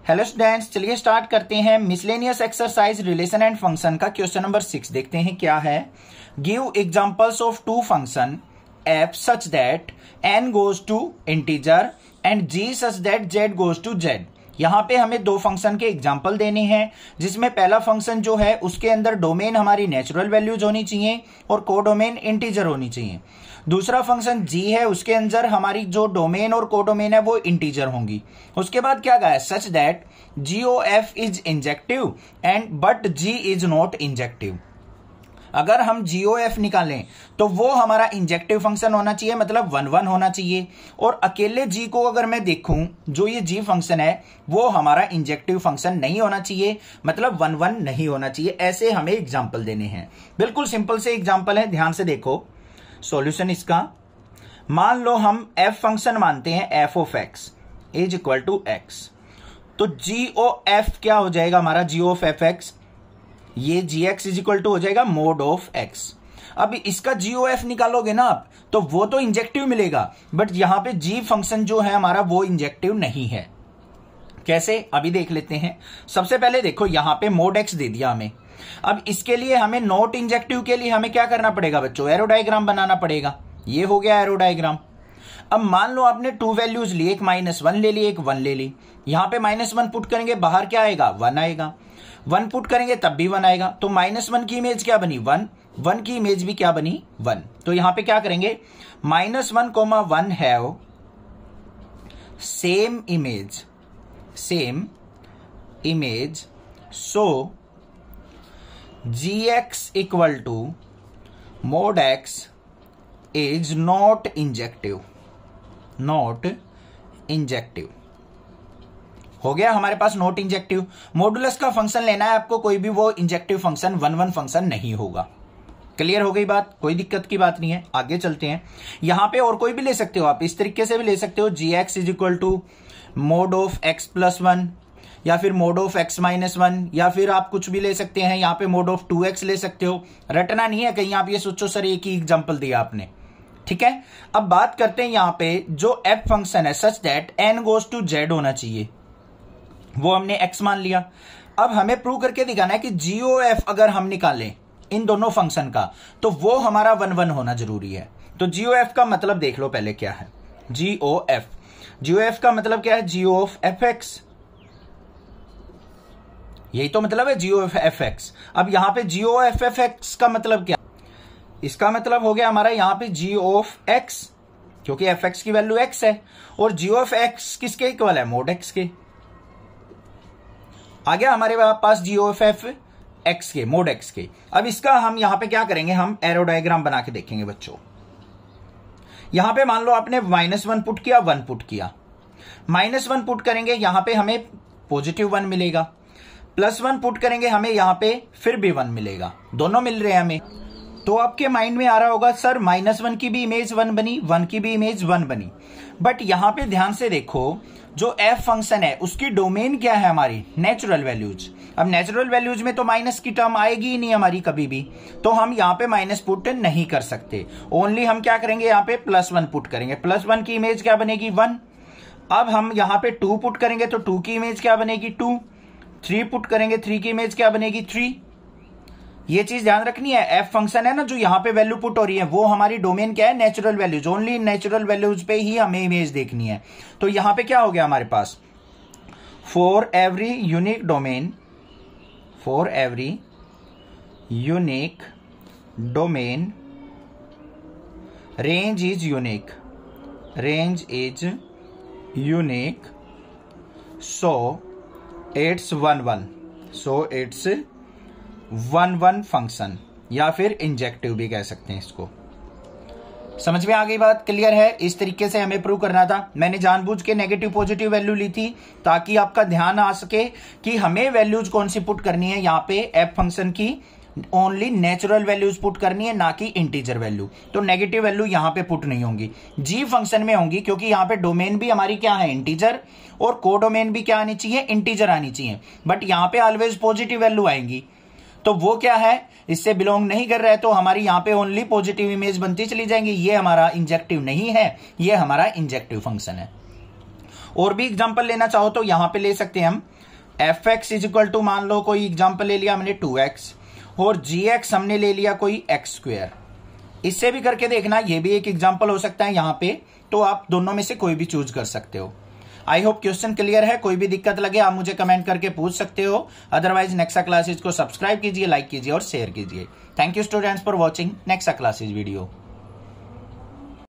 Hello students, चलिए start करते हैं miscellaneous exercise relation and function का क्वेश्चन नंबर 6 देखते हैं क्या है। Give examples of two function f such that n goes to integer and g such that z goes to z। यहाँ पे हमें दो फंक्शन के एग्जाम्पल देने हैं, जिसमें पहला फंक्शन जो है उसके अंदर डोमेन हमारी नेचुरल वैल्यूज होनी चाहिए और कोडोमेन इंटीजर होनी चाहिए। दूसरा फंक्शन g है, उसके अंदर हमारी जो डोमेन और कोडोमेन है वो इंटीजर होंगी। उसके बाद क्या कहा है, such that GOF is injective and but g is not injective. अगर हम GOF निकालें तो वो हमारा इंजेक्टिव फंक्शन होना चाहिए, मतलब 1 1 होना चाहिए। और अकेले g को अगर मैं देखूं, जो ये g फंक्शन है वो हमारा इंजेक्टिव फंक्शन नहीं होना चाहिए, मतलब 1 1 नहीं होना चाहिए। ऐसे हमें एग्जाम्पल देने हैं। बिल्कुल सिंपल से एग्जाम्पल है, ध्यान से देखो सॉल्यूशन इसका। मान लो हम f फंक्शन मानते हैं f of x is equal to x, तो GOF क्या हो जाएगा हमारा, g ऑफ fx, ये gx इज इक्वल टू हो जाएगा मोड ऑफ x। अब इसका GOF निकालोगे ना आप, तो वो तो इंजेक्टिव मिलेगा, बट यहां पे g फंक्शन जो है हमारा वो इंजेक्टिव नहीं है। कैसे, अभी देख लेते हैं। सबसे पहले देखो यहां पे मोड x दे दिया हमें। अब इसके लिए हमें नॉट इंजेक्टिव के लिए हमें क्या करना पड़ेगा बच्चों, एरो डायग्राम बनाना पड़ेगा। ये हो गया एरो डायग्राम। अब मान लो आपने टू वैल्यूज ली, एक -1 ले ली, एक 1 ले ली। यहां पे -1 पुट करेंगे, बाहर क्या आएगा, 1 आएगा। 1 पुट करेंगे तब भी 1 आएगा। तो -1 की इमेज क्या बनी, 1, 1 की इमेज भी क्या बनी, 1। तो यहां पे क्या करेंगे, -1, 1 have same image, so gx equal to mod x is not injective. हो गया हमारे पास नॉट इंजेक्टिव। मॉडुलस का फंक्शन लेना है आपको, कोई भी वो इंजेक्टिव फंक्शन 1 1 फंक्शन नहीं होगा। क्लियर हो गई बात, कोई दिक्कत की बात नहीं है। आगे चलते हैं। यहां पे और कोई भी ले सकते हो आप, इस तरीके से भी ले सकते हो, gx is equal to mod of x plus 1, या फिर मोड ऑफ x माइनस 1, या फिर आप कुछ भी ले सकते हैं। यहाँ पे मोड ऑफ 2x ले सकते हो। रटना नहीं है कहीं आप ये सोचो सर एक ही एग्जाम्पल दिया आपने, ठीक है। अब बात करते हैं यहाँ पे जो f फंक्शन है such that n goes to z होना चाहिए, वो हमने x मान लिया। अब हमें प्रूव करके दिखाना है कि GOF अगर हम निकालें इन दोनों फंक्शन का, तो वो हमारा 1 1 होना जरूरी है। तो GOF का मतलब देख लो पहले क्या है। GOF का मतलब क्या है, G ऑफ fx, यही तो मतलब है G ऑफ fx। अब यहां पे G ऑफ fx का मतलब क्या, इसका मतलब हो गया हमारा यहां पे G ऑफ x, क्योंकि fx की वैल्यू x है, और G ऑफ x किसके इक्वल है, मोड x के। आ गया हमारे पास G ऑफ x के, मोड x के। अब इसका हम यहां पे क्या करेंगे, हम एरो डायग्राम बना के देखेंगे बच्चों। यहां पे मान लो आपने -1 पुट किया, 1 पुट किया। -1 पुट करेंगे, यहां पे हमें +1 मिलेगा। +1 पुट करेंगे, हमें यहां पे फिर भी 1 मिलेगा। दोनों मिल रहे हैं हमें। तो आपके माइंड में आ रहा होगा सर -1 की भी इमेज 1 बनी, 1 की भी इमेज 1 बनी। बट यहां पे ध्यान से देखो, जो f फंक्शन है उसकी डोमेन क्या है हमारी, नेचुरल वैल्यूज। अब नेचुरल वैल्यूज में तो माइनस की टर्म आएगी ही नहीं हमारी कभी भी, तो हम यहाँ पे माइनस पुट नहीं कर सकते। ओनली हम क्या करेंगे, यहाँ पे +1 पुट करेंगे। +1 की इमेज क्या बनेगी, 1। अब हम यहाँ पे 2 पुट करेंगे तो 2 की इमेज क्या बनेगी, 2। 3 पुट करेंगे, 3 की इमेज क्या बनेगी, 3। ये चीज ध्यान रखनी है। f फंक्शन है ना जो यहाँ पे वैल्यू पुट हो रही है, वो हमारी डोमेन क्या है, natural values. Only natural values पे ही हमें इमेज देखनी है। तो यहाँ पे क्या हो गया हमारे पास, for every unique domain range is unique, so it's 1 1 function, या फिर इंजेक्टिव भी कह सकते हैं इसको। समझ में आ गई बात, क्लियर है। इस तरीके से हमें प्रूव करना था। मैंने जानबूझ के नेगेटिव पॉजिटिव वैल्यू ली थी ताकि आपका ध्यान आ सके कि हमें वैल्यूज कौन सी पुट करनी है। यहाँ पे f फंक्शन की ओनली नेचुरल वैल्यूज पुट करनी है, ना कि इंटीजर वैल्यू। तो नेगेटिव वैल्यू यहाँ पे पुट नहीं होंगी, g फंक्शन में होंगी, क्योंकि यहाँ पे डोमेन भी हमारी क्या है, इंटीजर, और कोडोमेन भी क्या आनी चाहिए, इंटीजर आनी चाहिए। बट यहाँ पे ऑलवेज पॉजिटिव वैल्यू आएंगी, तो वो क्या है, इससे बिलोंग नहीं कर रहा है, तो हमारी यहां पे ओनली पॉजिटिव इमेज बनती चली जाएंगी। ये हमारा इंजेक्टिव नहीं है, ये हमारा इंजेक्टिव फंक्शन है। और भी एग्जांपल लेना चाहो तो यहां पे ले सकते हैं हम F X is equal to, मान लो कोई एग्जांपल ले लिया हमने 2x, और जी एक्स हमने ले लिया कोई x स्क्वायर। इससे भी करके देखना, ये भी एक एग्जांपल हो सकता है यहां पे, तो आप दोनों में से कोई भी चूज कर सकते हो। आई होप क्वेश्चन क्लियर है। कोई भी दिक्कत लगे आप मुझे कमेंट करके पूछ सकते हो। अदरवाइज नेक्सा क्लासेज को सब्सक्राइब कीजिए, लाइक कीजिए और शेयर कीजिए। Thank you students for watching Nexa classes video.